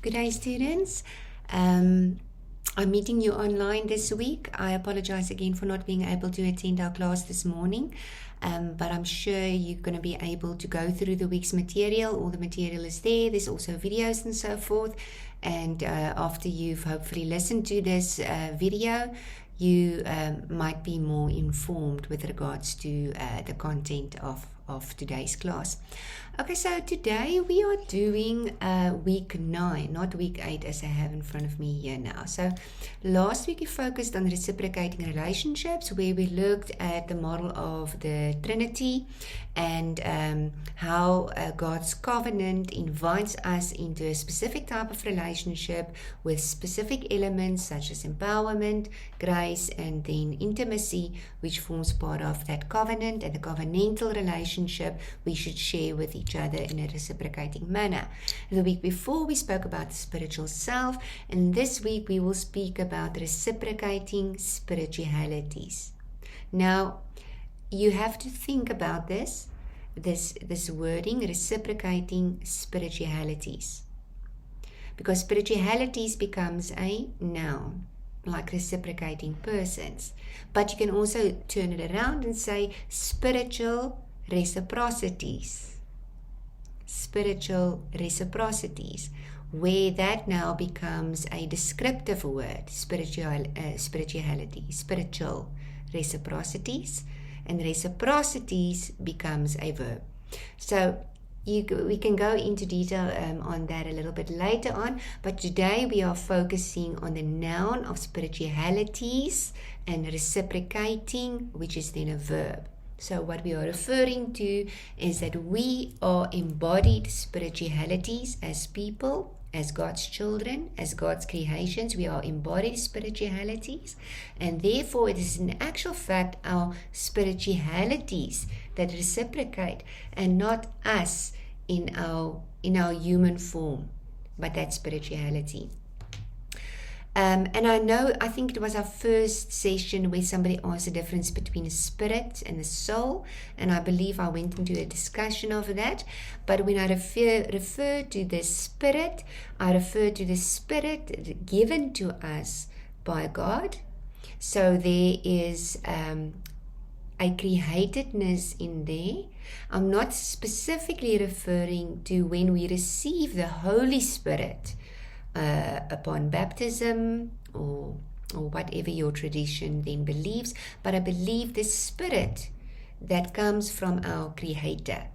Good day, students. I'm meeting you online this week. I apologize again for not being able to attend our class this morning, but I'm sure you're going to be able to go through the week's material. All the material is there. There's also videos and so forth. And after you've hopefully listened to this video, you might be more informed with regards to the content of today's class. Okay, so today we are doing week 9, not week 8 as I have in front of me here now. So last week we focused on reciprocating relationships, where we looked at the model of the Trinity and how God's covenant invites us into a specific type of relationship with specific elements such as empowerment, grace, and then intimacy, which forms part of that covenant and the covenantal relationship we should share with each other in a reciprocating manner. The week before we spoke about the spiritual self, and this week we will speak about reciprocating spiritualities. Now, you have to think about this wording, reciprocating spiritualities, because spiritualities becomes a noun, like reciprocating persons. But you can also turn it around and say spiritual reciprocities. Spiritual reciprocities, where that now becomes a descriptive word, spirituality, spiritual reciprocities, and reciprocities becomes a verb. So we can go into detail on that a little bit later on, but today we are focusing on the noun of spiritualities and reciprocating, which is then a verb. So what we are referring to is that we are embodied spiritualities as people, as God's children, as God's creations. We are embodied spiritualities, and therefore it is in actual fact our spiritualities that reciprocate, and not us in our human form, but that spirituality. And I think it was our first session where somebody asked the difference between the spirit and the soul, and I believe I went into a discussion of that. But when I refer to the spirit, I refer to the spirit given to us by God. So there is a createdness in there. I'm not specifically referring to when we receive the Holy Spirit upon baptism or whatever your tradition then believes, but I believe the spirit that comes from our Creator,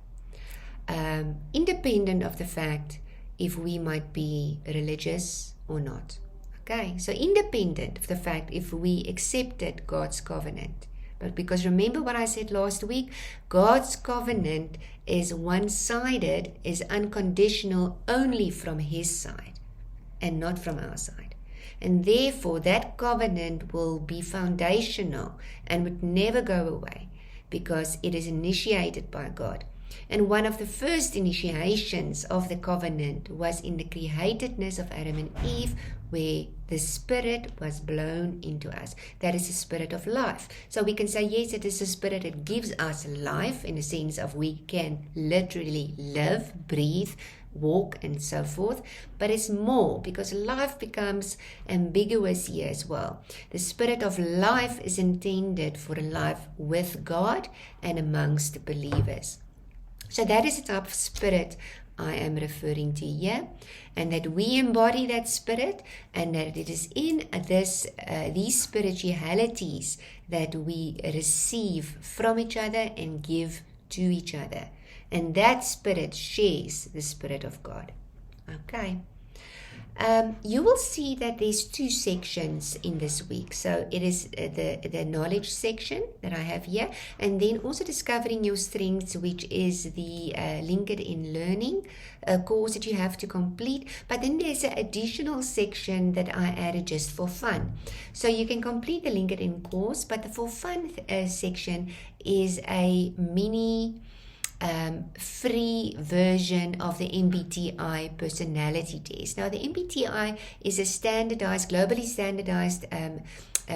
independent of the fact if we might be religious or not. Okay, so independent of the fact if we accepted God's covenant. But because remember what I said last week, God's covenant is one-sided, is unconditional only from His side, and not from our side. And therefore that covenant will be foundational and would never go away, because it is initiated by God. And one of the first initiations of the covenant was in the createdness of Adam and Eve, where the Spirit was blown into us. That is the Spirit of life. So we can say, yes, it is a Spirit that gives us life, in the sense of we can literally live, breathe, walk, and so forth, but it's more, because life becomes ambiguous here as well. The spirit of life is intended for a life with God and amongst believers. So that is the type of spirit I am referring to here, and that we embody that spirit, and that it is in these spiritualities that we receive from each other and give to each other. And that spirit shares the Spirit of God. Okay. You will see that there's 2 sections in this week. So it is the knowledge section that I have here, and then also discovering your strengths, which is the LinkedIn Learning course that you have to complete. But then there's an additional section that I added just for fun. So you can complete the LinkedIn course, but the for fun section is a mini free version of the MBTI personality test. Now, the MBTI is a standardized, globally standardized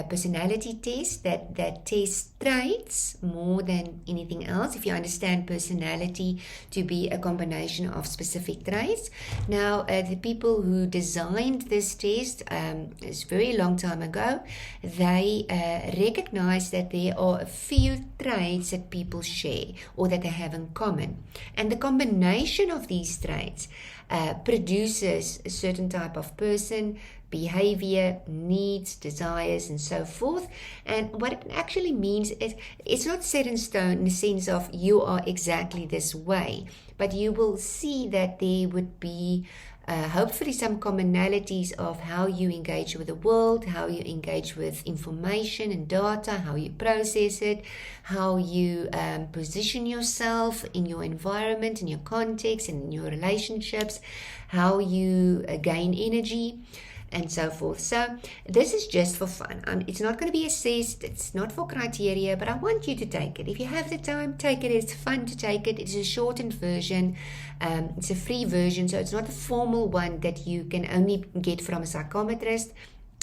personality test that tests traits more than anything else, if you understand personality to be a combination of specific traits. Now, the people who designed this test, it's a very long time ago, they recognized that there are a few traits that people share or that they have in common. And the combination of these traits produces a certain type of person, behavior, needs, desires, and so forth. And what it actually means is it's not set in stone in the sense of you are exactly this way, but you will see that there would be hopefully some commonalities of how you engage with the world, how you engage with information and data, how you process it, how you position yourself in your environment, in your context, and in your relationships, how you gain energy, and so forth. So this is just for fun. It's not going to be assessed. It's not for criteria, but I want you to take it. If you have the time, take it. It's fun to take it. It's a shortened version. It's a free version, so it's not a formal one that you can only get from a psychometrist.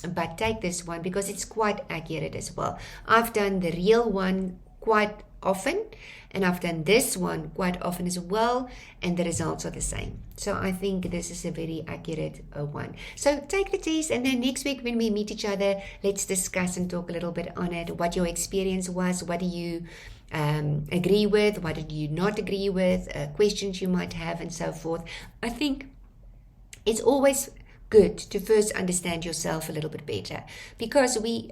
But take this one because it's quite accurate as well. I've done the real one quite often, and I've done this one quite often as well, and the results are the same. So I think this is a very accurate one. So take the test, and then next week when we meet each other, let's discuss and talk a little bit on it, what your experience was, what do you agree with, what did you not agree with, questions you might have, and so forth. I think it's always good to first understand yourself a little bit better, because we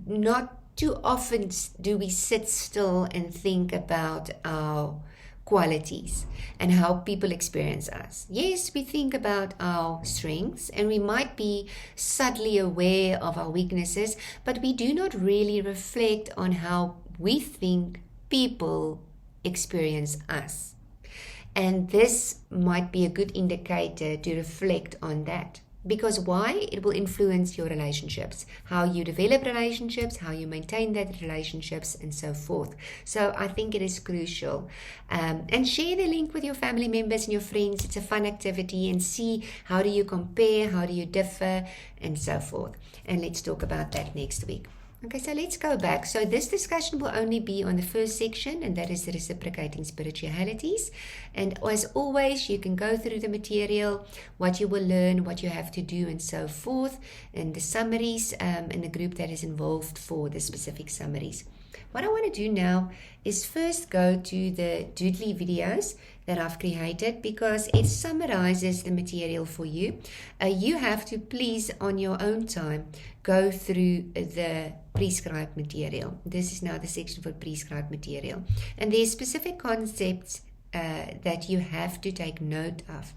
not too often do we sit still and think about our qualities and how people experience us. Yes, we think about our strengths and we might be subtly aware of our weaknesses, but we do not really reflect on how we think people experience us. And this might be a good indicator to reflect on that. Because why? It will influence your relationships, how you develop relationships, how you maintain that relationships, and so forth. So I think it is crucial. And share the link with your family members and your friends. It's a fun activity, and see how do you compare, how do you differ, and so forth. And let's talk about that next week. Okay, so let's go back. So this discussion will only be on the first section, and that is the Reciprocating Spiritualities. And as always, you can go through the material, what you will learn, what you have to do, and so forth, and the summaries, and the group that is involved for the specific summaries. What I want to do now is first go to the Doodly videos that I've created, because it summarizes the material for you. You have to please, on your own time, go through the prescribed material. This is now the section for prescribed material. And there's specific concepts that you have to take note of.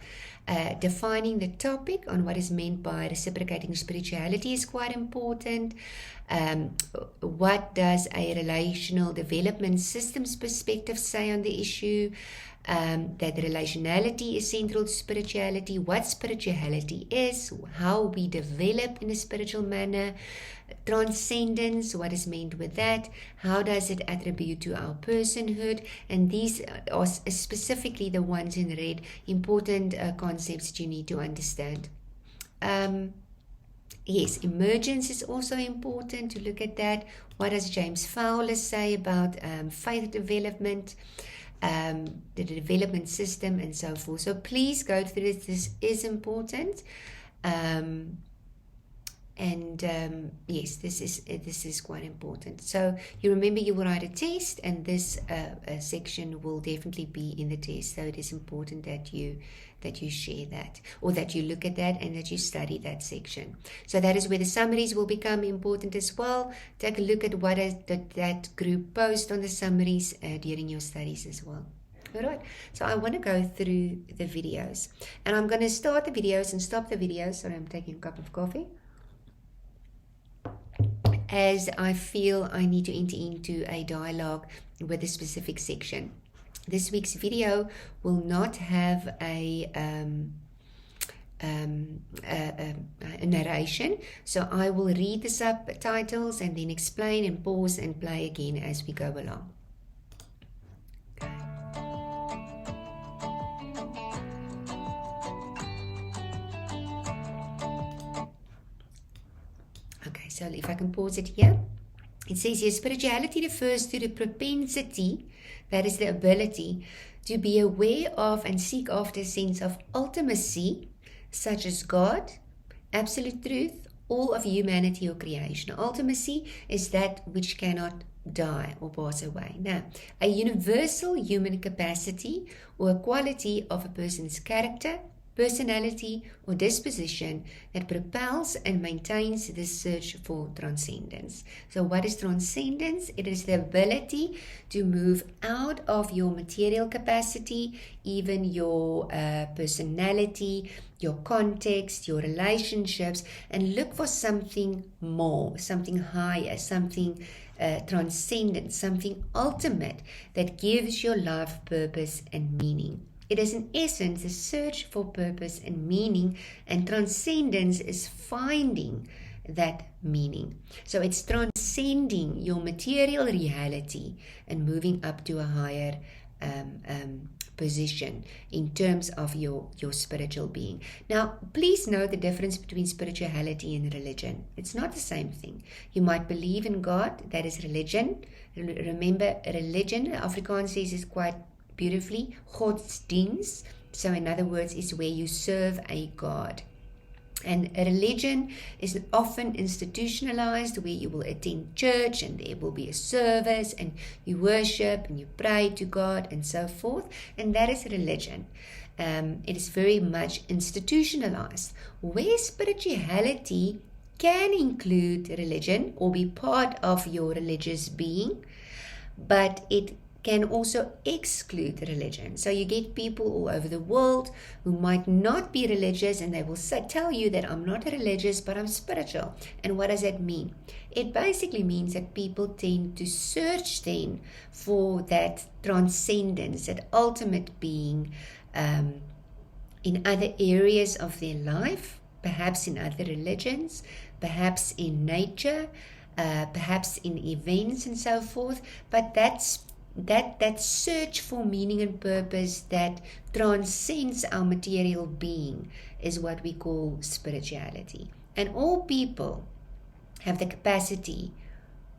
Defining the topic on what is meant by reciprocating spirituality is quite important. What does a relational development systems perspective say on the issue? That relationality is central to spirituality, what spirituality is, how we develop in a spiritual manner, transcendence, what is meant with that, how does it attribute to our personhood, and these are specifically the ones in red, important concepts that you need to understand. Yes, emergence is also important to look at that. What does James Fowler say about faith development? The development system, and so forth. So please go through this. This is important. Yes, this is quite important. So you remember you will write a test, and this section will definitely be in the test. So it is important that you share that, or that you look at that, and that you study that section. So that is where the summaries will become important as well. Take a look at what that group post on the summaries during your studies as well. Alright, so I want to go through the videos, and I'm going to start the videos and stop the videos. Sorry, I'm taking a cup of coffee, as I feel I need to enter into a dialogue with a specific section. This week's video will not have a narration, so I will read the subtitles and then explain and pause and play again as we go along. Okay, So if I can pause it here. It says here, spirituality refers to the propensity, that is the ability, to be aware of and seek after a sense of ultimacy, such as God, absolute truth, all of humanity or creation. Ultimacy is that which cannot die or pass away. Now, a universal human capacity or a quality of a person's character, personality, or disposition that propels and maintains the search for transcendence. So what is transcendence? It is the ability to move out of your material capacity, even your personality, your context, your relationships, and look for something more, something higher, something transcendent, something ultimate that gives your life purpose and meaning. It is in essence a search for purpose and meaning, and transcendence is finding that meaning. So it's transcending your material reality and moving up to a higher position in terms of your spiritual being. Now, please note the difference between spirituality and religion. It's not the same thing. You might believe in God, that is religion. Remember, religion, Afrikaans says, is quite beautifully, godsdienst. So in other words, is where you serve a God. And a religion is often institutionalized, where you will attend church and there will be a service and you worship and you pray to God and so forth. And that is religion. It is very much institutionalized. Where spirituality can include religion or be part of your religious being, but it can also exclude religion. So you get people all over the world who might not be religious, and they will tell you that I'm not religious, but I'm spiritual. And what does that mean? It basically means that people tend to search then for that transcendence, that ultimate being in other areas of their life, perhaps in other religions, perhaps in nature, perhaps in events and so forth. But that search for meaning and purpose that transcends our material being is what we call spirituality. And all people have the capacity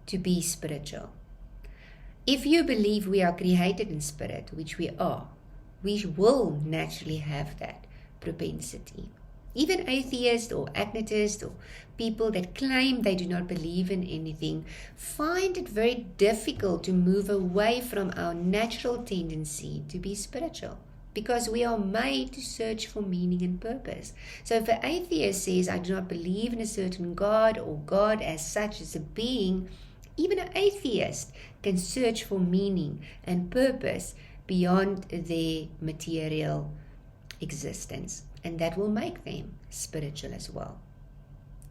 to be spiritual. If you believe we are created in spirit, which we are, we will naturally have that propensity. Even atheists or agnostics or people that claim they do not believe in anything find it very difficult to move away from our natural tendency to be spiritual, because we are made to search for meaning and purpose. So if an atheist says, I do not believe in a certain God, or God as such as a being, even an atheist can search for meaning and purpose beyond their material existence. And that will make them spiritual as well.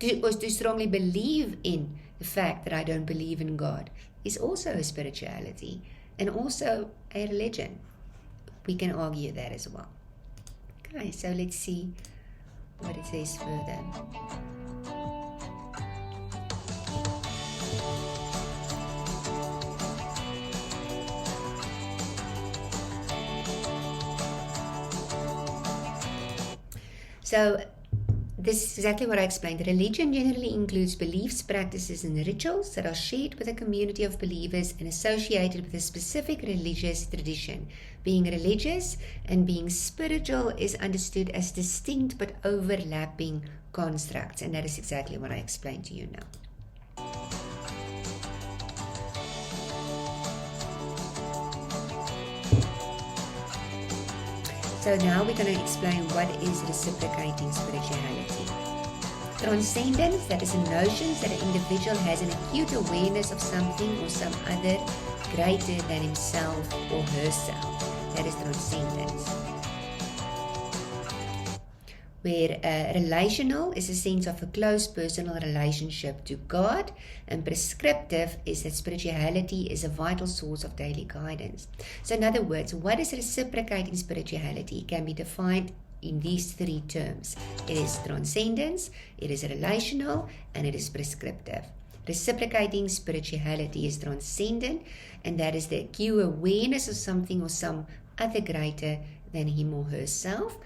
To strongly believe in the fact that I don't believe in God is also a spirituality and also a religion. We can argue that as well. Okay, so let's see what it says further. So this is exactly what I explained. Religion generally includes beliefs, practices, and rituals that are shared with a community of believers and associated with a specific religious tradition. Being religious and being spiritual is understood as distinct but overlapping constructs, and that is exactly what I explained to you now. So now we're going to explain what is reciprocating spirituality. Transcendence, that is a notion that an individual has an acute awareness of something or some other greater than himself or herself. That is transcendence. Where relational is a sense of a close personal relationship to God, and prescriptive is that spirituality is a vital source of daily guidance. So in other words, what is reciprocating spirituality can be defined in these three terms. It is transcendence, it is relational, and it is prescriptive. Reciprocating spirituality is transcendent, and that is the acute awareness of something or some other greater than him or herself.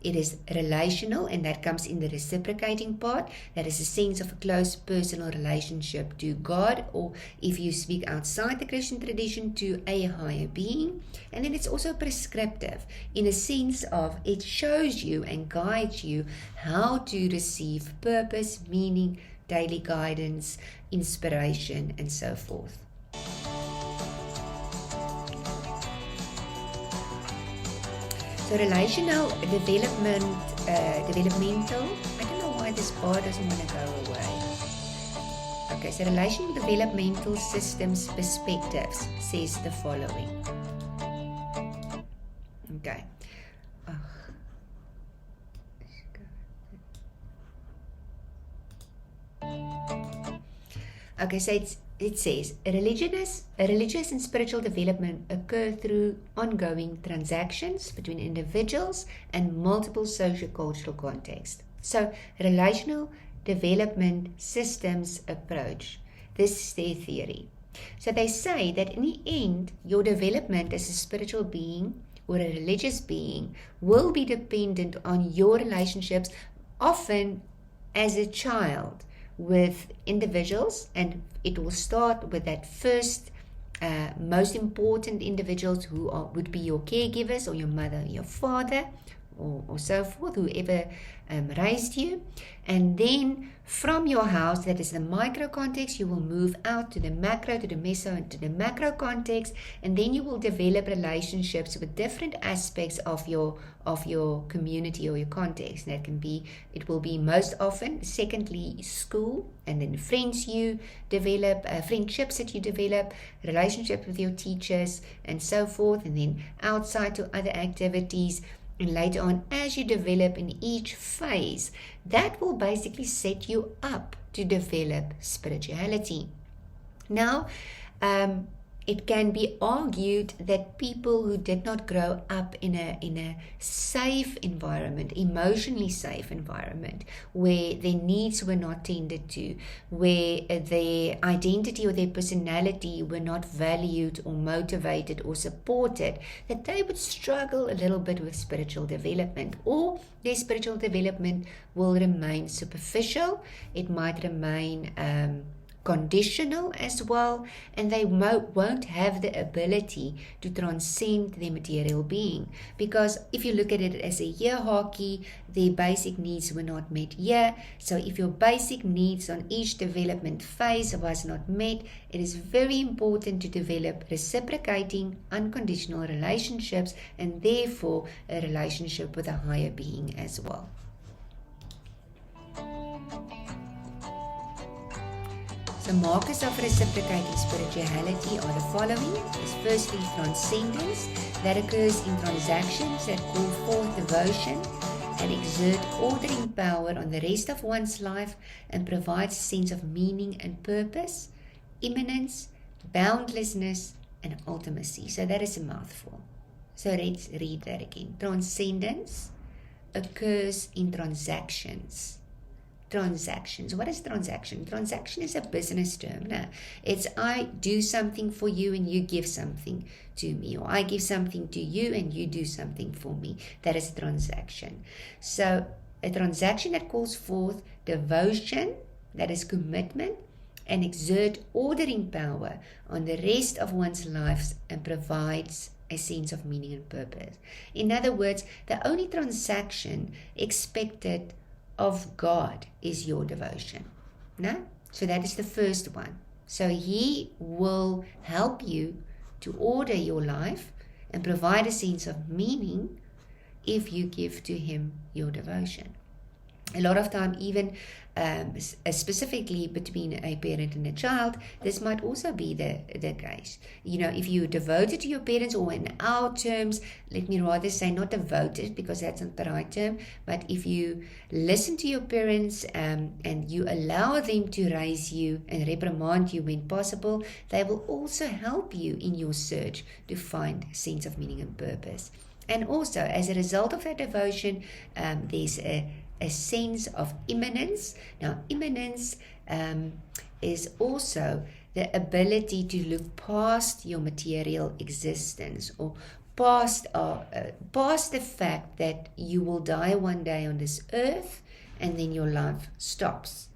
It is relational, and that comes in the reciprocating part. That is a sense of a close personal relationship to God, or if you speak outside the Christian tradition, to a higher being. And then it's also prescriptive in a sense of it shows you and guides you how to receive purpose, meaning, daily guidance, inspiration, and so forth. So relational developmental, I don't know why this bar doesn't want to go away. Okay, so relational developmental systems perspectives says the following. Okay. Okay, so it says a religious and spiritual development occur through ongoing transactions between individuals and multiple socio-cultural contexts. So relational development systems approach. This is their theory. So they say that in the end, your development as a spiritual being or a religious being will be dependent on your relationships, often as a child, with individuals, and it will start with that first most important individuals who would be your caregivers, or your mother, your father, or so forth, whoever raised you. And then from your house, that is the micro context, you will move out to the macro, to the meso, and to the macro context, and then you will develop relationships with different aspects of your community or your context. That can be, it will be most often, secondly, school, and then friends you develop, friendships that you develop, relationships with your teachers, and so forth, and then outside to other activities. And later on, as you develop in each phase, that will basically set you up to develop spirituality. Now, it can be argued that people who did not grow up in a safe environment, emotionally safe environment, where their needs were not tended to, where their identity or their personality were not valued or motivated or supported, that they would struggle a little bit with spiritual development, or their spiritual development will remain superficial. It might remain conditional as well, and they won't have the ability to transcend their material being, because if you look at it as a hierarchy, their basic needs were not met here. So if your basic needs on each development phase was not met, it is very important to develop reciprocating unconditional relationships, and therefore a relationship with a higher being as well. The markers of reciprocating spirituality are the following. Is firstly, transcendence, that occurs in transactions that call forth devotion and exert ordering power on the rest of one's life and provides a sense of meaning and purpose, immanence, boundlessness, and ultimacy. So that is a mouthful. So let's read that again. Transcendence occurs in transactions. Transactions. What is transaction? Transaction is a business term. No, it's I do something for you and you give something to me, or I give something to you and you do something for me. That is a transaction. So a transaction that calls forth devotion, that is commitment, and exert ordering power on the rest of one's lives and provides a sense of meaning and purpose. In other words, the only transaction expected of God is your devotion. No? So that is the first one. So He will help you to order your life and provide a sense of meaning if you give to Him your devotion. A lot of time, even specifically between a parent and a child, this might also be the case. You know, if you're devoted to your parents, or in our terms, let me rather say not devoted, because that's not the right term, but if you listen to your parents and you allow them to raise you and reprimand you when possible, they will also help you in your search to find a sense of meaning and purpose. And also, as a result of that devotion, there's a sense of immanence. Now, immanence is also the ability to look past your material existence, or past the fact that you will die one day on this earth and then your life stops.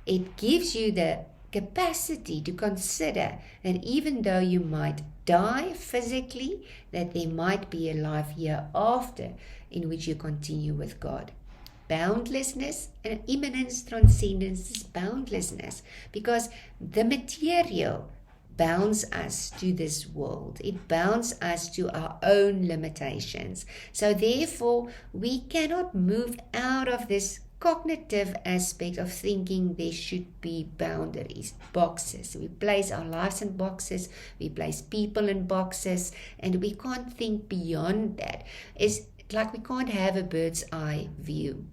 It gives you the capacity to consider that even though you might die physically, that there might be a life hereafter in which you continue with God. Boundlessness and immanence transcendence is boundlessness, because the material bounds us to this world. It bounds us to our own limitations. So therefore, we cannot move out of this cognitive aspect of thinking there should be boundaries, boxes. We place our lives in boxes, we place people in boxes, and we can't think beyond that. It's like we can't have a bird's eye view.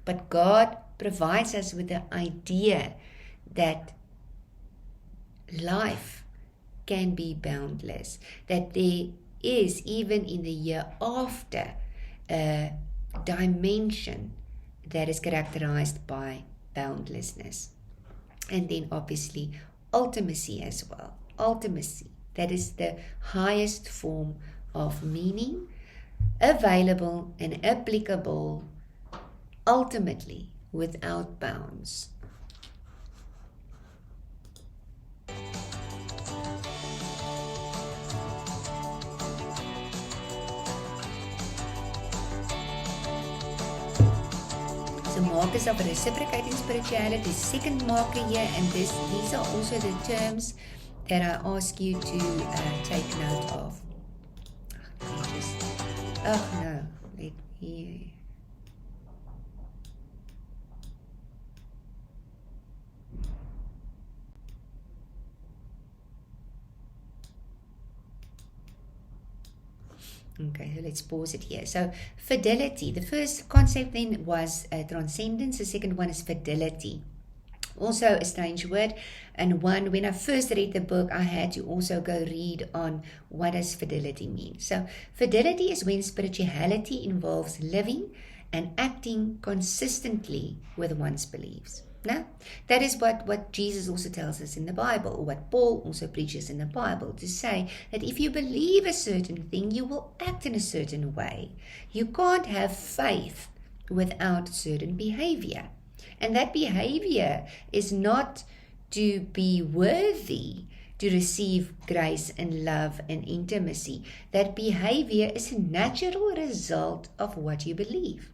But God provides us with the idea that life can be boundless, that there is, even in the year after, a dimension that is characterized by boundlessness. And then obviously ultimacy as well. Ultimacy, that is the highest form of meaning, available and applicable ultimately without bounds. So markers of reciprocating spirituality, second marker here, and these are also the terms that I ask you to take note of. Okay, so let's pause it here. So fidelity, the first concept then was transcendence, the second one is fidelity. Also a strange word, and one, when I first read the book, I had to also go read on what does fidelity mean. So fidelity is when spirituality involves living and acting consistently with one's beliefs. Now, that is what Jesus also tells us in the Bible, or what Paul also preaches in the Bible, to say that if you believe a certain thing, you will act in a certain way. You can't have faith without certain behavior. And that behavior is not to be worthy to receive grace and love and intimacy. That behavior is a natural result of what you believe.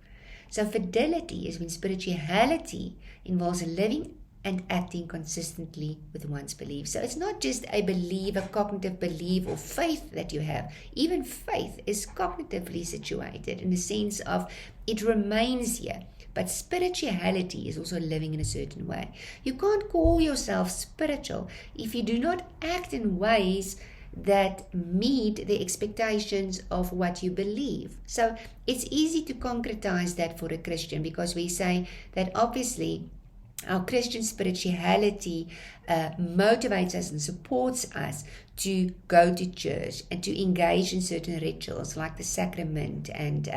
So fidelity is when spirituality involves living and acting consistently with one's beliefs. So it's not just a belief, a cognitive belief or faith that you have. Even faith is cognitively situated in the sense of it remains here. But spirituality is also living in a certain way. You can't call yourself spiritual if you do not act in ways that meet the expectations of what you believe. So it's easy to concretize that for a Christian, because we say that obviously our Christian spirituality motivates us and supports us to go to church and to engage in certain rituals like the sacrament and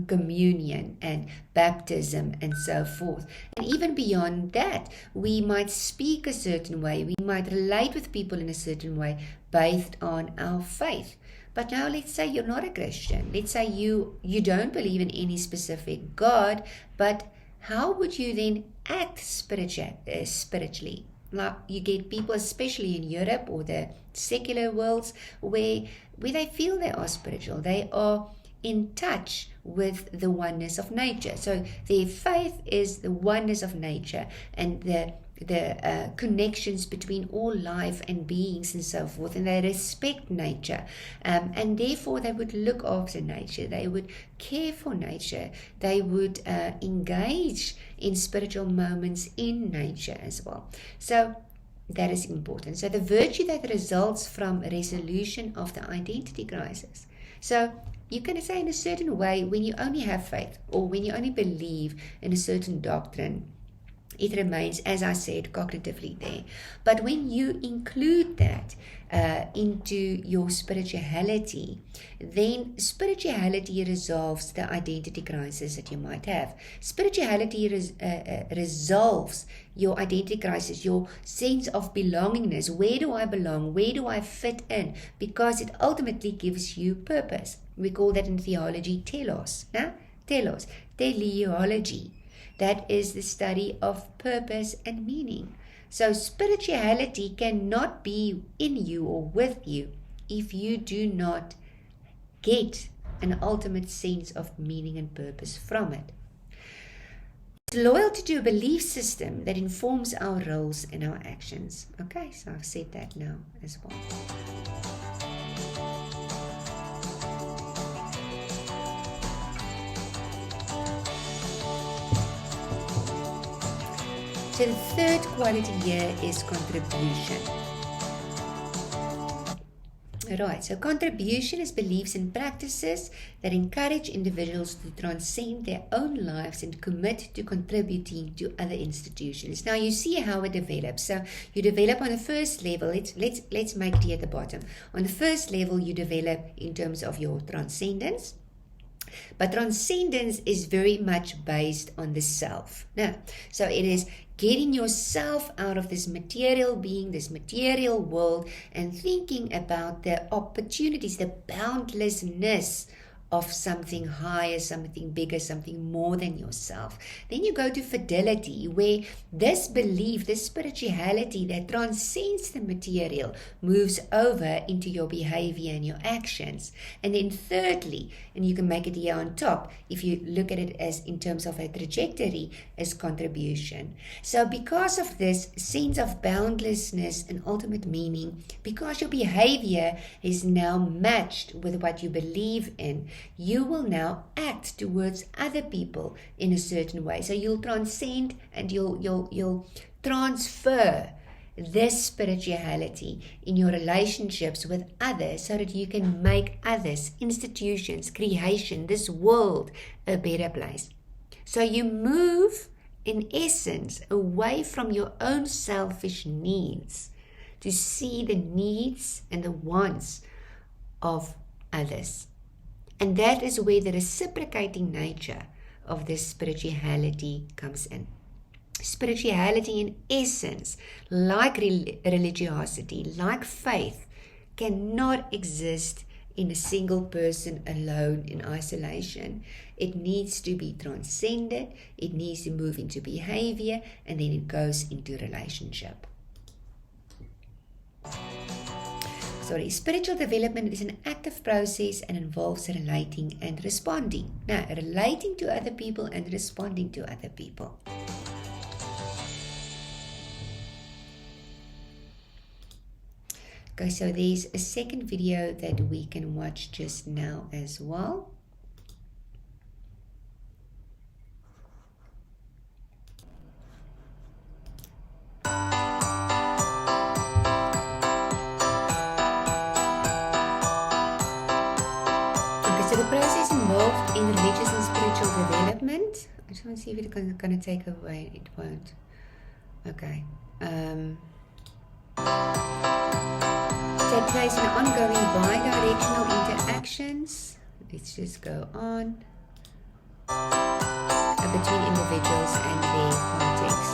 communion and baptism and so forth. And even beyond that, we might speak a certain way, we might relate with people in a certain way based on our faith. But now let's say you're not a Christian. Let's say you don't believe in any specific God, but how would you then act spiritually? Now, you get people, especially in Europe or the secular worlds, where they feel they are spiritual. They are in touch with the oneness of nature. So their faith is the oneness of nature and the connections between all life and beings and so forth, and they respect nature, and therefore they would look after nature, they would care for nature, they would engage in spiritual moments in nature as well. So that is important. So the virtue that results from resolution of the identity crisis. So you can say in a certain way, when you only have faith or when you only believe in a certain doctrine, it remains, as I said, cognitively there. But when you include that into your spirituality, then spirituality resolves the identity crisis that you might have. Spirituality resolves your identity crisis, your sense of belongingness. Where do I belong? Where do I fit in? Because it ultimately gives you purpose. We call that in theology telos. Telos, teleology. That is the study of purpose and meaning. So spirituality cannot be in you or with you if you do not get an ultimate sense of meaning and purpose from it. It's loyalty to a belief system that informs our roles and our actions. Okay, so I've said that now as well. So the third quality here is contribution. Right, so contribution is beliefs and practices that encourage individuals to transcend their own lives and commit to contributing to other institutions. Now you see how it develops. So you develop on the first level. Let's make it here at the bottom. On the first level, you develop in terms of your transcendence. But transcendence is very much based on the self. Now, so it is getting yourself out of this material being, this material world, and thinking about the opportunities, the boundlessness of something higher, something bigger, something more than yourself. Then you go to fidelity, where this belief, this spirituality that transcends the material moves over into your behavior and your actions. And then thirdly, and you can make it here on top, if you look at it as in terms of a trajectory, is contribution. So because of this sense of boundlessness and ultimate meaning, because your behavior is now matched with what you believe in, you will now act towards other people in a certain way. So you'll transcend and you'll transfer this spirituality in your relationships with others so that you can make others, institutions, creation, this world a better place. So you move, in essence, away from your own selfish needs to see the needs and the wants of others. And that is where the reciprocating nature of this spirituality comes in. Spirituality, in essence, like religiosity, like faith, cannot exist in a single person alone in isolation. It needs to be transcended, it needs to move into behavior, and then it goes into relationship. Spiritual development is an active process and involves relating and responding. Now, relating to other people and responding to other people. Okay, so there's a second video that we can watch just now as well. So the process involved in religious and spiritual development. I just want to see if it's going to take away. It won't. Okay. Take place in ongoing bi-directional interactions. Let's just go on. Between individuals and their context.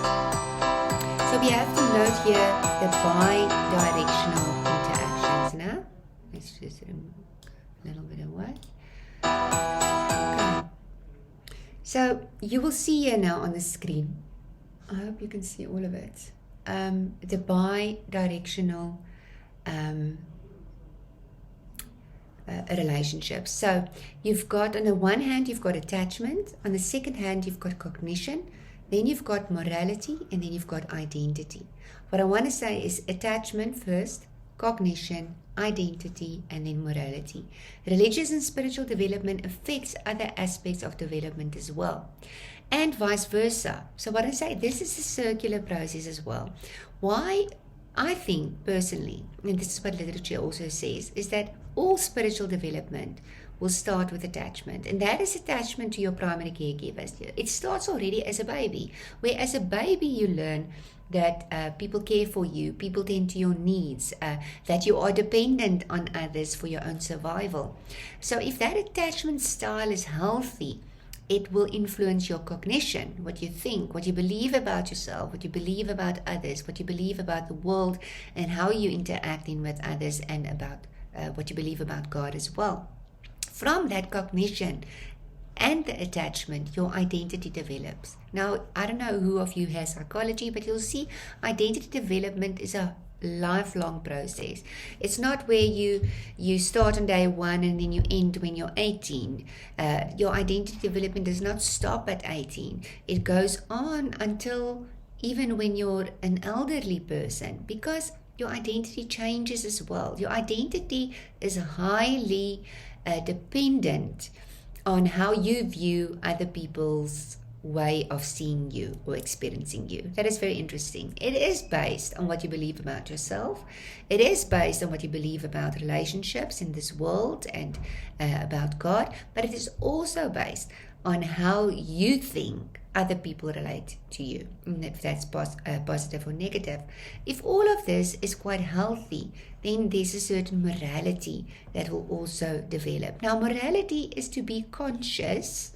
So we have to note here the bi-directional interactions now. Let's just remove a little bit away. Okay. So you will see here now on the screen, I hope you can see all of it, the bi-directional relationships. So you've got, on the one hand, you've got attachment, on the second hand, you've got cognition, then you've got morality, and then you've got identity. What I want to say is attachment first, cognition, identity, and then morality. Religious and spiritual development affects other aspects of development as well, and vice versa. So what I say, this is a circular process as well. Why I think personally, and this is what literature also says, is that all spiritual development will start with attachment. And that is attachment to your primary caregivers. It starts already as a baby, where as a baby you learn that people care for you, people tend to your needs, that you are dependent on others for your own survival. So if that attachment style is healthy, it will influence your cognition, what you think, what you believe about yourself, what you believe about others, what you believe about the world, and how you interact with others, and about what you believe about God as well. From that cognition and the attachment, your identity develops. Now, I don't know who of you has psychology, but you'll see identity development is a lifelong process. It's not where you start on day one and then you end when you're 18. Your identity development does not stop at 18. It goes on until even when you're an elderly person, because your identity changes as well. Your identity is highly dependent on how you view other people's way of seeing you or experiencing you. That is very interesting. It is based on what you believe about yourself. It is based on what you believe about relationships in this world and about God, but it is also based on how you think other people relate to you, and if that's positive or negative. If all of this is quite healthy, then there's a certain morality that will also develop. Now, morality is to be conscious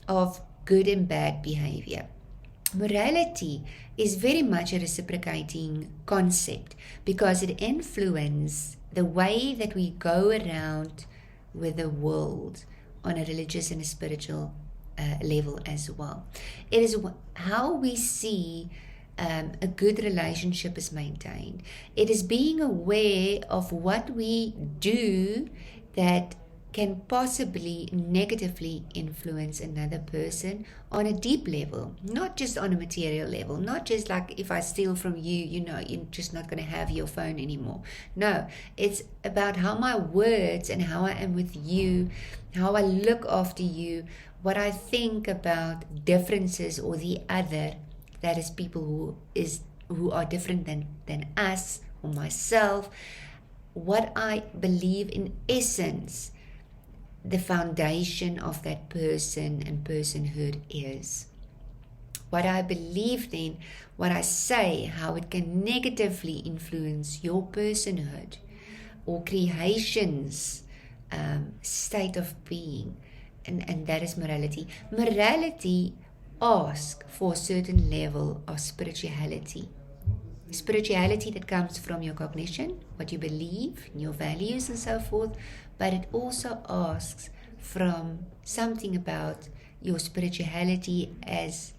of good and bad behavior. Morality is very much a reciprocating concept because it influences the way that we go around with the world on a religious and a spiritual level as well. It is how we see a good relationship is maintained. It is being aware of what we do that can possibly negatively influence another person on a deep level, not just on a material level, not just like if I steal from you, you're just not going to have your phone anymore. No, it's about how my words and how I am with you, how I look after you, what I think about differences or the other, that is people who are different than us or myself, what I believe in essence the foundation of that person and personhood is. What I believe then, what I say, how it can negatively influence your personhood or creation's state of being. And that is morality. Morality asks for a certain level of spirituality. Spirituality that comes from your cognition, what you believe, your values and so forth, but it also asks from something about your spirituality as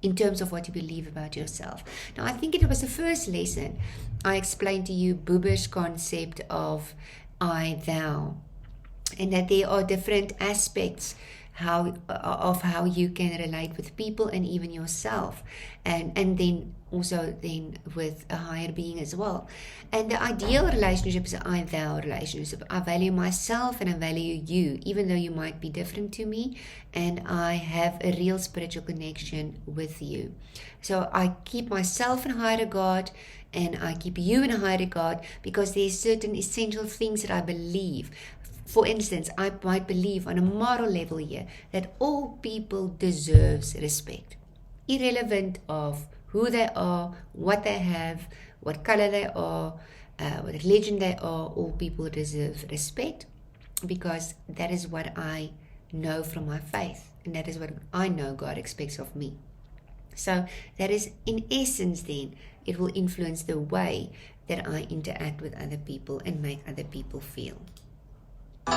in terms of what you believe about yourself. Now, I think it was the first lesson I explained to you Buber's concept of I, thou, and that there are different aspects of how you can relate with people and even yourself, and then also then with a higher being as well. And the ideal relationship is an I-thou relationship. I value myself and I value you, even though you might be different to me, and I have a real spiritual connection with you. So I keep myself in high regard and I keep you in high regard because there's certain essential things that I believe. For instance, I might believe on a moral level here that all people deserve respect, irrelevant of who they are, what they have, what color they are, what religion they are. All people deserve respect because that is what I know from my faith, and that is what I know God expects of me. So that is, in essence, then it will influence the way that I interact with other people and make other people feel. So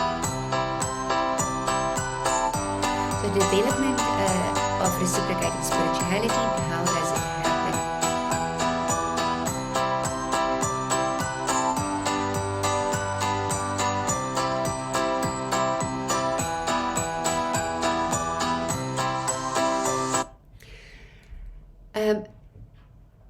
development of reciprocating spirituality, how does it happen?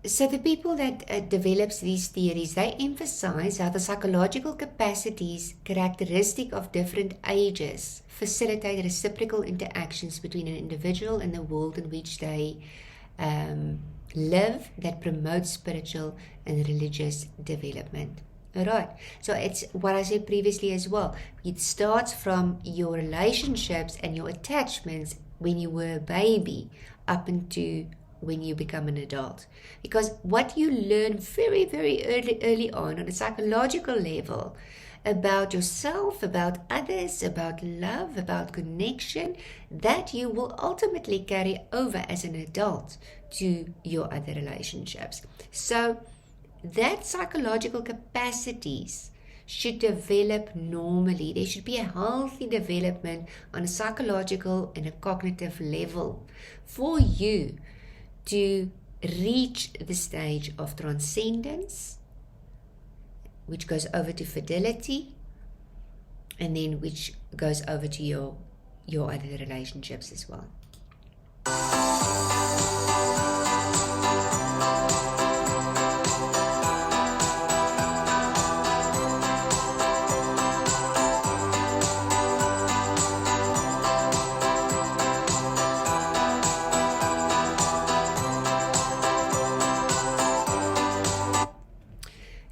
So the people that develops these theories, they emphasize how the psychological capacities characteristic of different ages facilitate reciprocal interactions between an individual and the world in which they live that promotes spiritual and religious development. All right. So it's what I said previously as well. It starts from your relationships and your attachments when you were a baby up into when you become an adult. Because what you learn very, very early on a psychological level about yourself, about others, about love, about connection, that you will ultimately carry over as an adult to your other relationships. So that psychological capacities should develop normally. There should be a healthy development on a psychological and a cognitive level for you to reach the stage of transcendence, which goes over to fidelity, and then which goes over to your other relationships as well.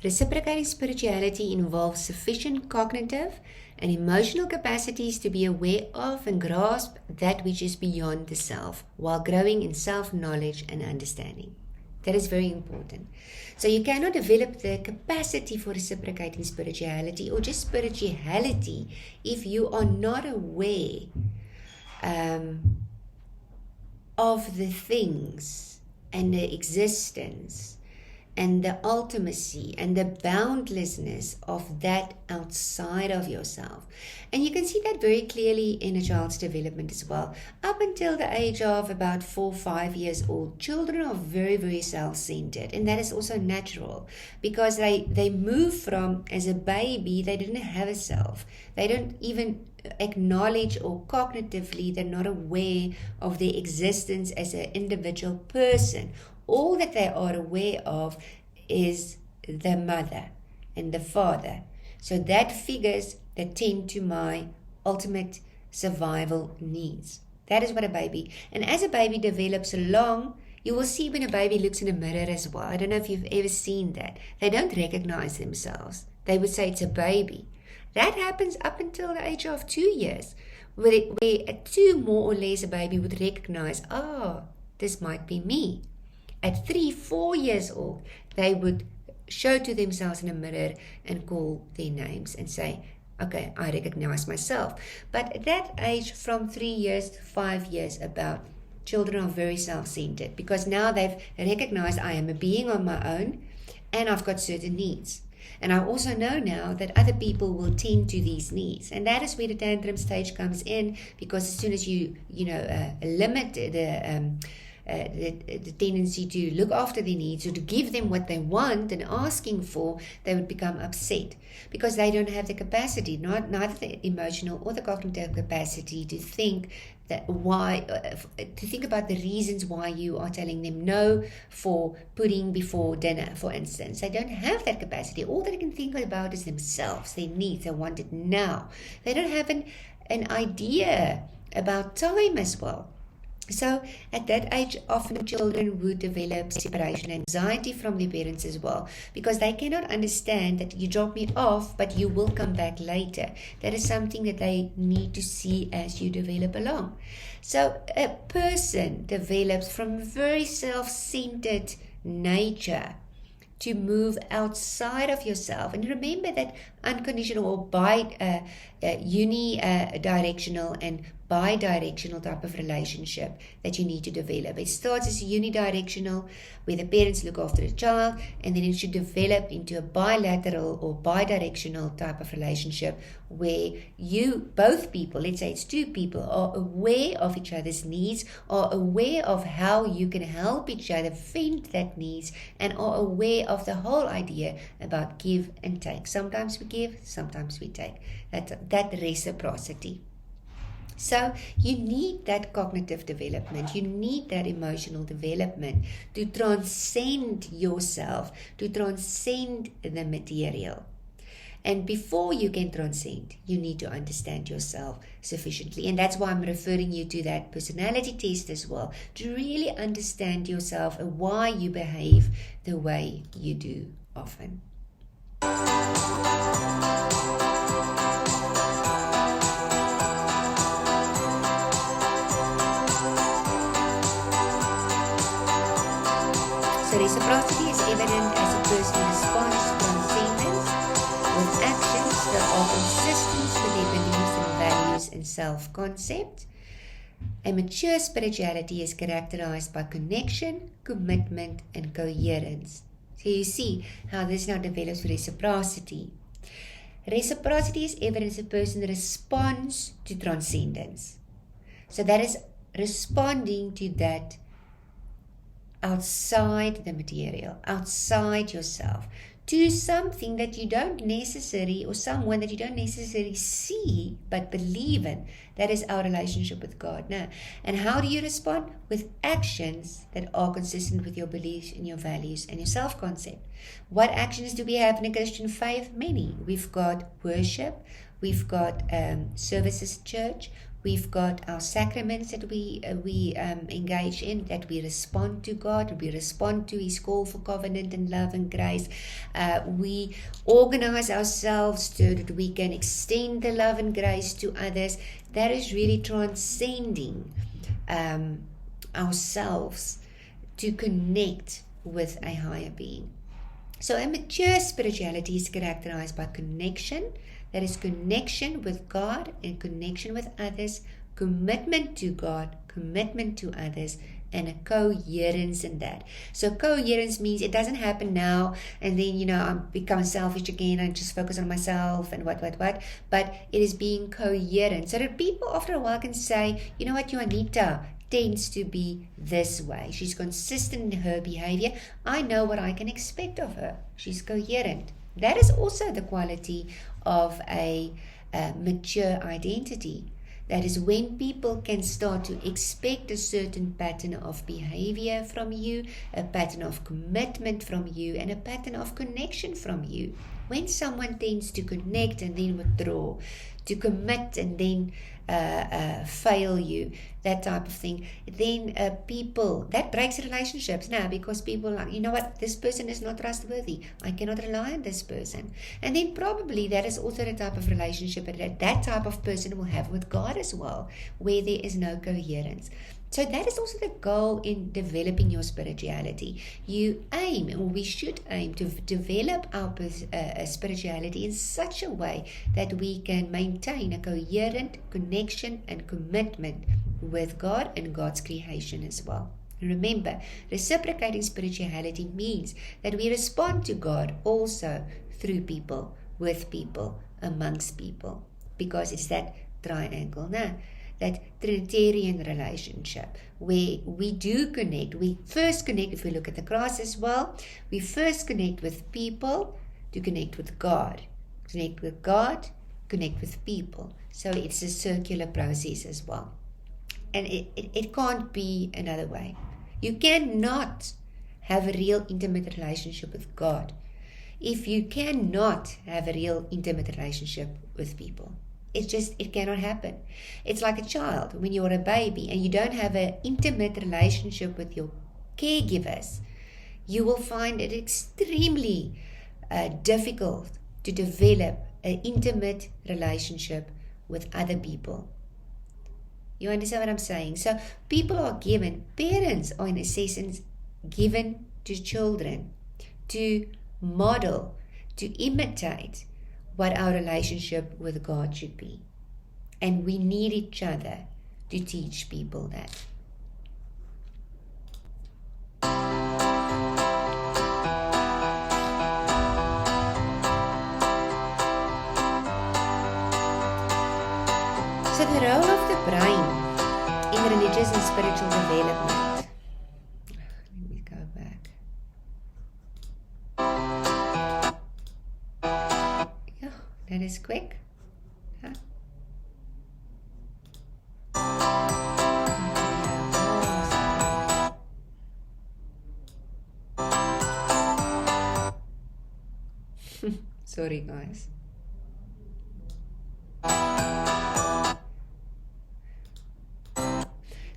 Reciprocating spirituality involves sufficient cognitive and emotional capacities to be aware of and grasp that which is beyond the self, while growing in self-knowledge and understanding. That is very important. So you cannot develop the capacity for reciprocating spirituality or just spirituality if you are not aware of the things and the existence and the ultimacy and the boundlessness of that outside of yourself. And you can see that very clearly in a child's development as well. Up until the age of about 4 or 5 years old, children are very, very self-centered. And that is also natural because they move from, as a baby, they didn't have a self. They don't even acknowledge, or cognitively, they're not aware of their existence as an individual person. All that they are aware of is the mother and the father. So that figures that tend to my ultimate survival needs. That is what a baby, and as a baby develops along, you will see when a baby looks in a mirror as well. I don't know if you've ever seen that. They don't recognize themselves. They would say it's a baby. That happens up until the age of 2 years, where at 2 more or less a baby would recognize, this might be me. At 3, 4 years old, they would show to themselves in a mirror and call their names and say, okay, I recognize myself. But at that age, from 3 years to 5 years about, children are very self-centered because now they've recognized I am a being on my own and I've got certain needs. And I also know now that other people will tend to these needs. And that is where the tantrum stage comes in, because as soon as you limit the tendency to look after their needs or to give them what they want and asking for, they would become upset because they don't have the capacity, neither the emotional or the cognitive capacity to think about the reasons why you are telling them no for pudding before dinner, for instance. They don't have that capacity. All that they can think about is themselves, their needs. They want it now. They don't have an idea about time as well. So at that age, often children would develop separation anxiety from their parents as well, because they cannot understand that you drop me off, but you will come back later. That is something that they need to see as you develop along. So a person develops from very self-centered nature to move outside of yourself. And remember that unconditional or unidirectional and bi-directional type of relationship that you need to develop. It starts as unidirectional, where the parents look after the child, and then it should develop into a bilateral or bi-directional type of relationship where both people, let's say it's 2 people, are aware of each other's needs, are aware of how you can help each other fend that needs, and are aware of the whole idea about give and take. Sometimes we give, sometimes we take. That reciprocity. So you need that cognitive development, you need that emotional development to transcend yourself, to transcend the material. And before you can transcend, you need to understand yourself sufficiently. And that's why I'm referring you to that personality test as well, to really understand yourself and why you behave the way you do often. So reciprocity is evident as a person responds to transcendence with actions that are consistent with their beliefs and values and self-concept. A mature spirituality is characterized by connection, commitment, and coherence. So you see how this now develops reciprocity. Reciprocity is evident as a person responds to transcendence. So that is responding to that outside the material, outside yourself, to something that you don't necessarily, or someone that you don't necessarily see but believe in. That is our relationship with God now. And how do you respond? With actions that are consistent with your beliefs and your values and your self-concept. What actions do we have in a Christian faith? Many. We've got worship, we've got services at church, we've got our sacraments that we engage in, that we respond to God, we respond to His call for covenant and love and grace. We organize ourselves so that we can extend the love and grace to others. That is really transcending ourselves to connect with a higher being. So a mature spirituality is characterized by connection. That is connection with God and connection with others, commitment to God, commitment to others, and a coherence in that. So coherence means it doesn't happen now and then, I become selfish again and just focus on myself and what. But it is being coherent. So that people after a while can say, you know what, Juanita tends to be this way. She's consistent in her behavior. I know what I can expect of her. She's coherent. That is also the quality of a mature identity. That is when people can start to expect a certain pattern of behavior from you, a pattern of commitment from you, and a pattern of connection from you. When someone tends to connect and then withdraw, to commit and then fail you, that type of thing, then people, that breaks relationships now, because people are like, you know what, this person is not trustworthy, I cannot rely on this person. And then probably that is also the type of relationship that type of person will have with God as well, where there is no coherence. So that is also the goal in developing your spirituality. You aim, or we should aim, to develop our spirituality in such a way that we can maintain a coherent connection and commitment with God and God's creation as well. Remember, reciprocating spirituality means that we respond to God also through people, with people, amongst people, because it's that triangle now. That Trinitarian relationship where we do connect. We first connect, if we look at the cross as well, we first connect with people to connect with God. Connect with God, connect with people. So it's a circular process as well. And it can't be another way. You cannot have a real intimate relationship with God if you cannot have a real intimate relationship with people. It cannot happen. It's like a child. When you're a baby and you don't have an intimate relationship with your caregivers, you will find it extremely difficult to develop an intimate relationship with other people. You understand what I'm saying? So people are given, parents are in essence given to children to model, to imitate what our relationship with God should be. And we need each other to teach people that. So the role of the brain in religious and spiritual development. Let me go back. That is quick. Huh? Sorry, guys.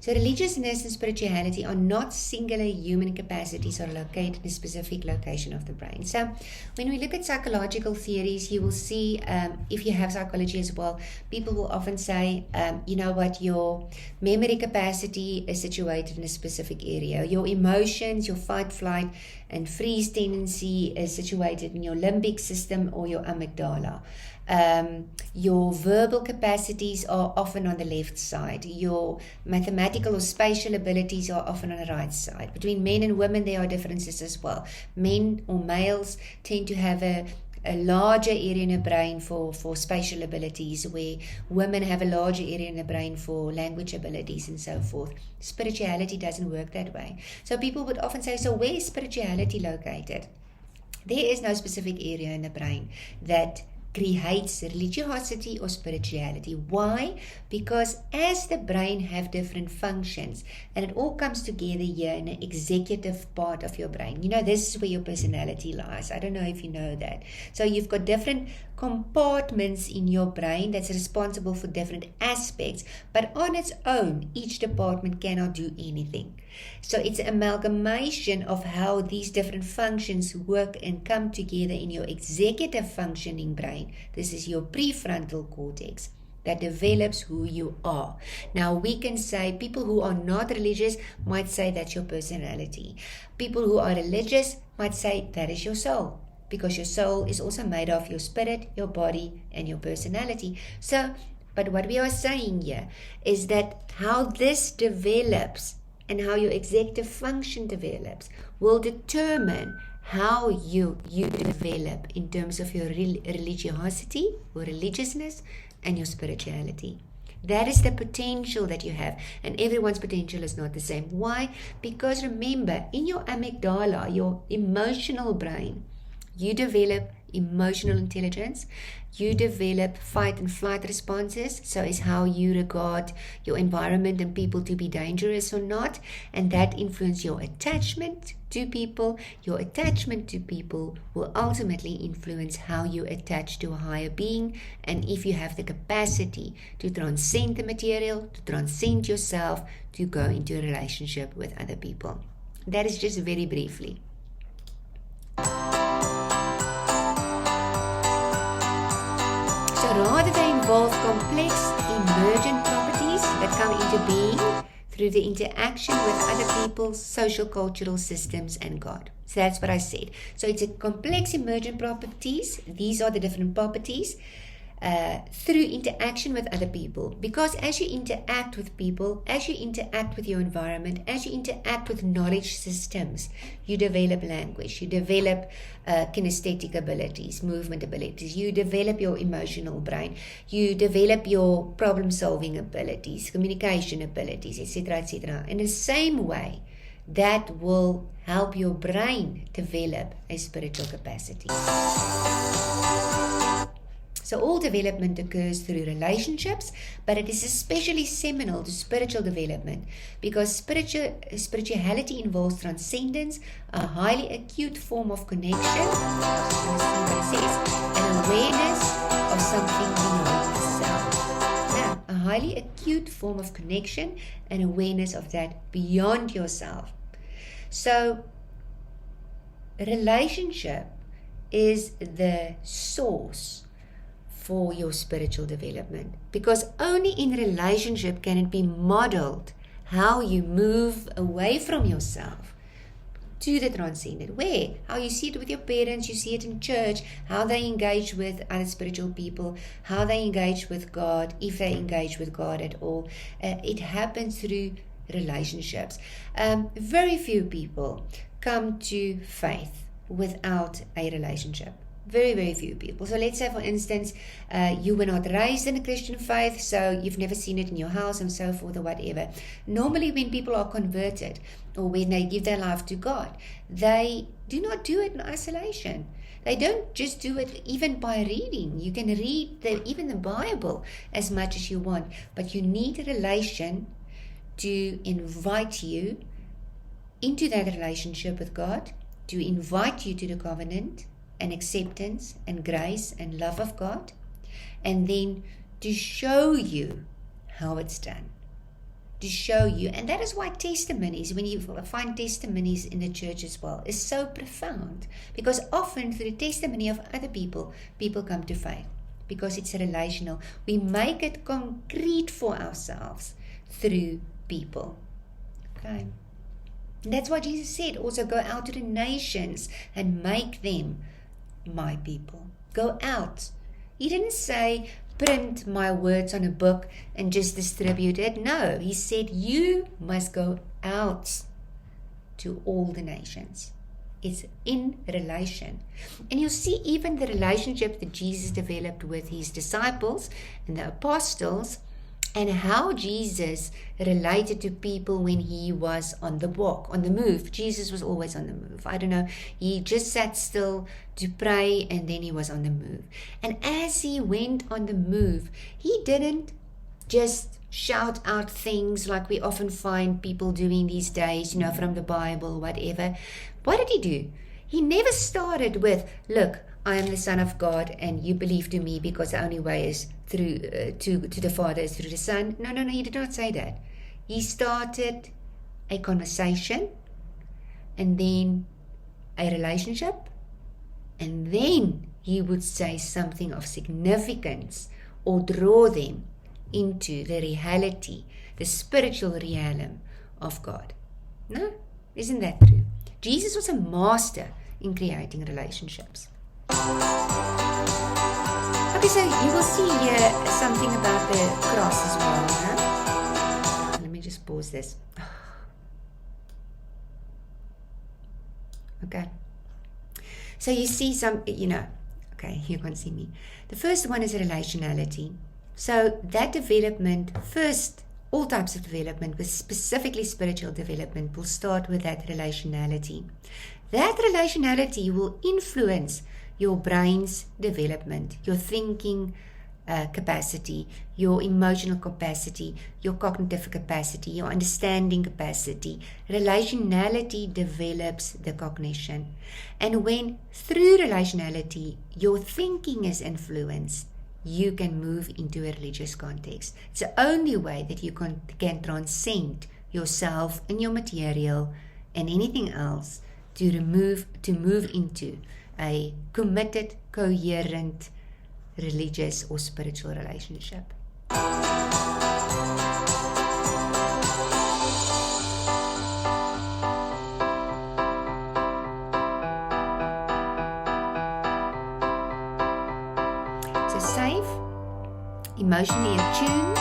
So religiousness and spirituality are not singular human capacities or located in a specific location of the brain. So when we look at psychological theories, you will see, if you have psychology as well, people will often say, you know what, your memory capacity is situated in a specific area. Your emotions, your fight, flight, and freeze tendency is situated in your limbic system or your amygdala. Your verbal capacities are often on the left side. Your mathematical or spatial abilities are often on the right side. Between men and women, there are differences as well. Men or males tend to have a larger area in the brain for spatial abilities, where women have a larger area in the brain for language abilities and so forth. Spirituality doesn't work that way. So people would often say, so where is spirituality located? There is no specific area in the brain that creates religiosity or spirituality. Why? Because as the brain have different functions, and it all comes together here in the executive part of your brain. You know, this is where your personality lies. I don't know if you know that. So you've got different compartments in your brain that's responsible for different aspects, but on its own, each department cannot do anything. So it's an amalgamation of how these different functions work and come together in your executive functioning brain. This is your prefrontal cortex that develops who you are. Now we can say people who are not religious might say that's your personality. People who are religious might say that is your soul, because your soul is also made of your spirit, your body, and your personality. So, but what we are saying here is that how this develops and how your executive function develops will determine how you develop in terms of your religiosity or religiousness and your spirituality. That is the potential that you have, and everyone's potential is not the same. Why? Because remember, in your amygdala, your emotional brain, you develop emotional intelligence, you develop fight and flight responses, so it's how you regard your environment and people to be dangerous or not, and that influences your attachment to people. Your attachment to people will ultimately influence how you attach to a higher being, and if you have the capacity to transcend the material, to transcend yourself, to go into a relationship with other people. That is just very briefly. Rather, they involve complex emergent properties that come into being through the interaction with other people's social cultural systems and God. So that's what I said. So it's a complex emergent properties. These are the different properties through interaction with other people. Because as you interact with people, as you interact with your environment, as you interact with knowledge systems, you develop language, you develop kinesthetic abilities, movement abilities, you develop your emotional brain, you develop your problem-solving abilities, communication abilities, etc., etc. In the same way, that will help your brain develop a spiritual capacity. So all development occurs through relationships, but it is especially seminal to spiritual development because spirituality involves transcendence, a highly acute form of connection, and awareness of something beyond the self. Now, a highly acute form of connection and awareness of that beyond yourself. So, relationship is the source for your spiritual development, because only in relationship can it be modeled how you move away from yourself to the transcendent. Where? How you see it with your parents, you see it in church, how they engage with other spiritual people, how they engage with God, if they engage with God at all. It happens through relationships. Very few people come to faith without a relationship. Very, very few people. So let's say, for instance, you were not raised in a Christian faith, so you've never seen it in your house and so forth or whatever. Normally when people are converted or when they give their life to God, they do not do it in isolation. They don't just do it even by reading. You can read even the Bible as much as you want, but you need a relation to invite you into that relationship with God, to invite you to the covenant and acceptance and grace and love of God, and then to show you how it's done. to show you. And that is why testimonies, when you find testimonies in the church as well, is so profound. Because often through the testimony of other people, people come to faith. Because it's relational. We make it concrete for ourselves through people. Okay. And that's why Jesus said, also go out to the nations and make them my people. Go out. He didn't say, print my words on a book and just distribute it. No, he said, you must go out to all the nations. It's in relation. And you'll see even the relationship that Jesus developed with his disciples and the apostles, and how Jesus related to people when he was on the walk, on the move. Jesus was always on the move. I don't know, he just sat still to pray and then he was on the move. And as he went on the move, he didn't just shout out things like we often find people doing these days, from the Bible, whatever. What did he do? He never started with, look, I am the Son of God and you believe to me because the only way is through to the Father is through the Son. No, he did not say that. He started a conversation and then a relationship, and then he would say something of significance or draw them into the reality, the spiritual realm of God. No? Isn't that true? Jesus was a master in creating relationships. Okay, so you will see here something about the cross as well. Huh? Let me just pause this. Okay. So you see some, okay, you can't see me. The first one is relationality. So that development, first, all types of development, but specifically spiritual development, will start with that relationality. That relationality will influence your brain's development, your thinking capacity, your emotional capacity, your cognitive capacity, your understanding capacity. Relationality develops the cognition. And when through relationality your thinking is influenced, you can move into a religious context. It's the only way that you can transcend yourself and your material and anything else to move into a committed, coherent, religious or spiritual relationship. So safe, emotionally attuned,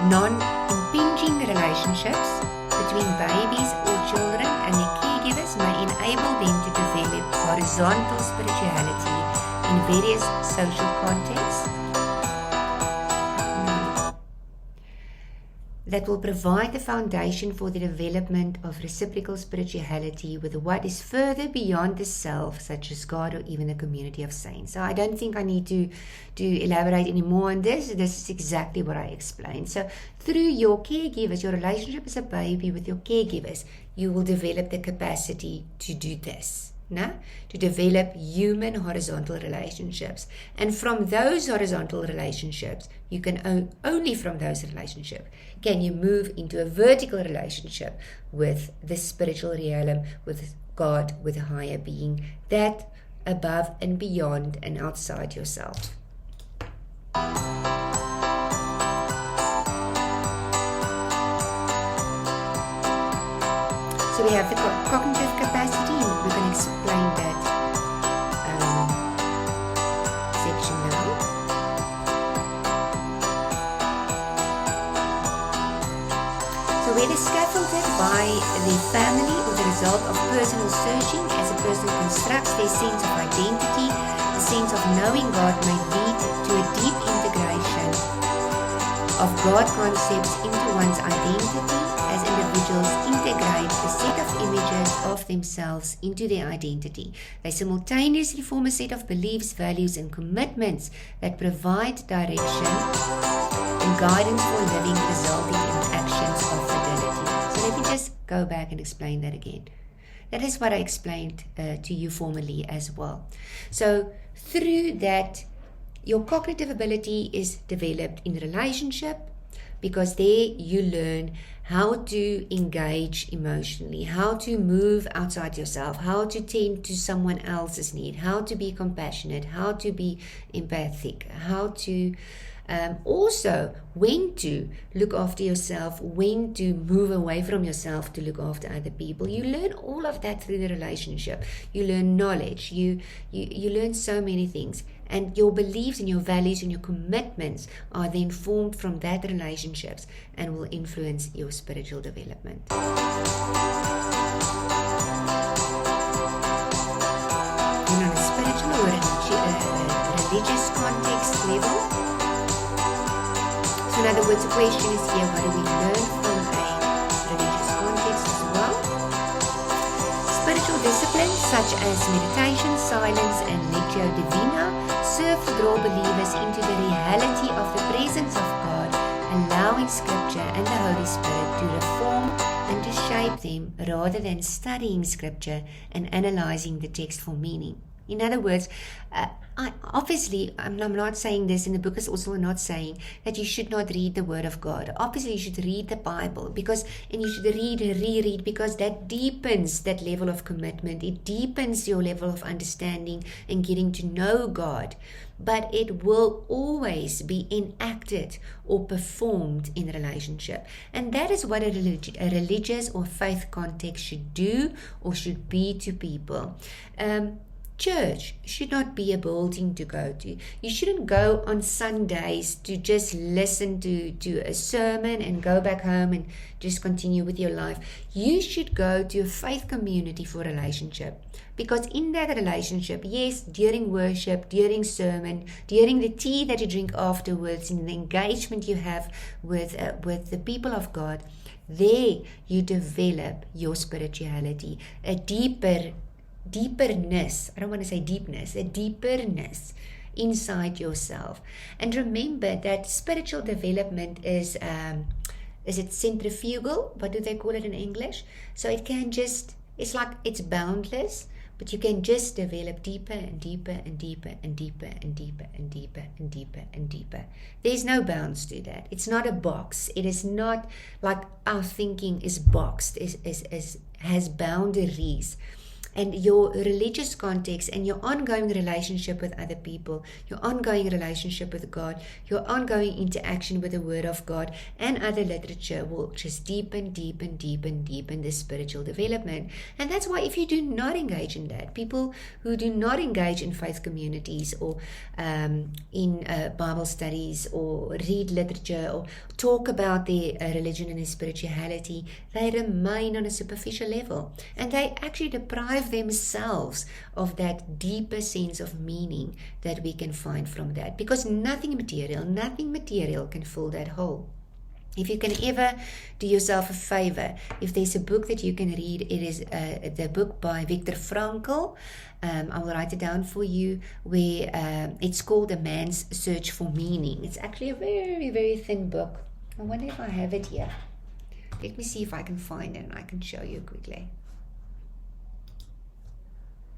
non-impinging relationships between babies or children and their caregivers may enable them to develop horizontal spirituality in various social contexts that will provide the foundation for the development of reciprocal spirituality with what is further beyond the self, such as God or even a community of saints. So I don't think I need to elaborate any more on this. This is exactly what I explained. So through your caregivers, your relationship as a baby with your caregivers, you will develop the capacity to do this. To develop human horizontal relationships. And from those horizontal relationships, you can only from those relationships can you move into a vertical relationship with the spiritual realm, with God, with a higher being, that above and beyond and outside yourself. So we have the cognitive capacity, and we're going to explain that section now. So whether scaffolded by the family or the result of personal searching as a person constructs their sense of identity, the sense of knowing God may lead to a deep integration of God concepts into one's identity as individuals integrate a set of images of themselves into their identity. They simultaneously form a set of beliefs, values, and commitments that provide direction and guidance for living, resulting in actions of fidelity. So let me just go back and explain that again. That is what I explained to you formally as well. So through that, your cognitive ability is developed in relationship, because there you learn how to engage emotionally, how to move outside yourself, how to tend to someone else's need, how to be compassionate, how to be empathic, how to also when to look after yourself, when to move away from yourself to look after other people. You learn all of that through the relationship. You learn knowledge. You learn so many things. And your beliefs and your values and your commitments are then formed from that relationships and will influence your spiritual development. And on a spiritual or religious context level, so in other words, the question is here, what do we learn from a religious context as well? Spiritual disciplines such as meditation, silence, and lectio divina serve to draw believers into the reality of the presence of God, allowing Scripture and the Holy Spirit to reform and to shape them rather than studying Scripture and analyzing the text for meaning. In other words, I'm not saying this, and the book is also not saying that you should not read the Word of God. Obviously, you should read the Bible and you should read and reread, because that deepens that level of commitment. It deepens your level of understanding and getting to know God. But it will always be enacted or performed in relationship. And that is what a religious or faith context should do or should be to people. Church should not be a building to go to. You shouldn't go on Sundays to just listen to a sermon and go back home and just continue with your life. You should go to a faith community for relationship. Because in that relationship, yes, during worship, during sermon, during the tea that you drink afterwards, and the engagement you have with the people of God, there you develop your spirituality, a deeperness, I don't want to say deepness, a deeperness inside yourself. And remember that spiritual development is it centrifugal? What do they call it in English? So it can just, it's boundless, but you can just develop deeper and deeper and deeper and deeper and deeper and deeper and deeper and deeper. There's no bounds to that. It's not a box. It is not like our thinking is boxed, has boundaries. And your religious context and your ongoing relationship with other people, your ongoing relationship with God, your ongoing interaction with the Word of God and other literature will just deepen the spiritual development. And that's why if you do not engage in that, people who do not engage in faith communities or in Bible studies or read literature or talk about their religion and their spirituality, they remain on a superficial level. And they actually deprive themselves of that deeper sense of meaning that we can find from that, because nothing material can fill that hole. If you can ever do yourself a favor, if there's a book that you can read, it is the book by Viktor Frankl. I will write it down for you, where it's called A Man's Search for Meaning. It's actually a very, very thin book. I wonder if I have it here. Let me see if I can find it and I can show you quickly.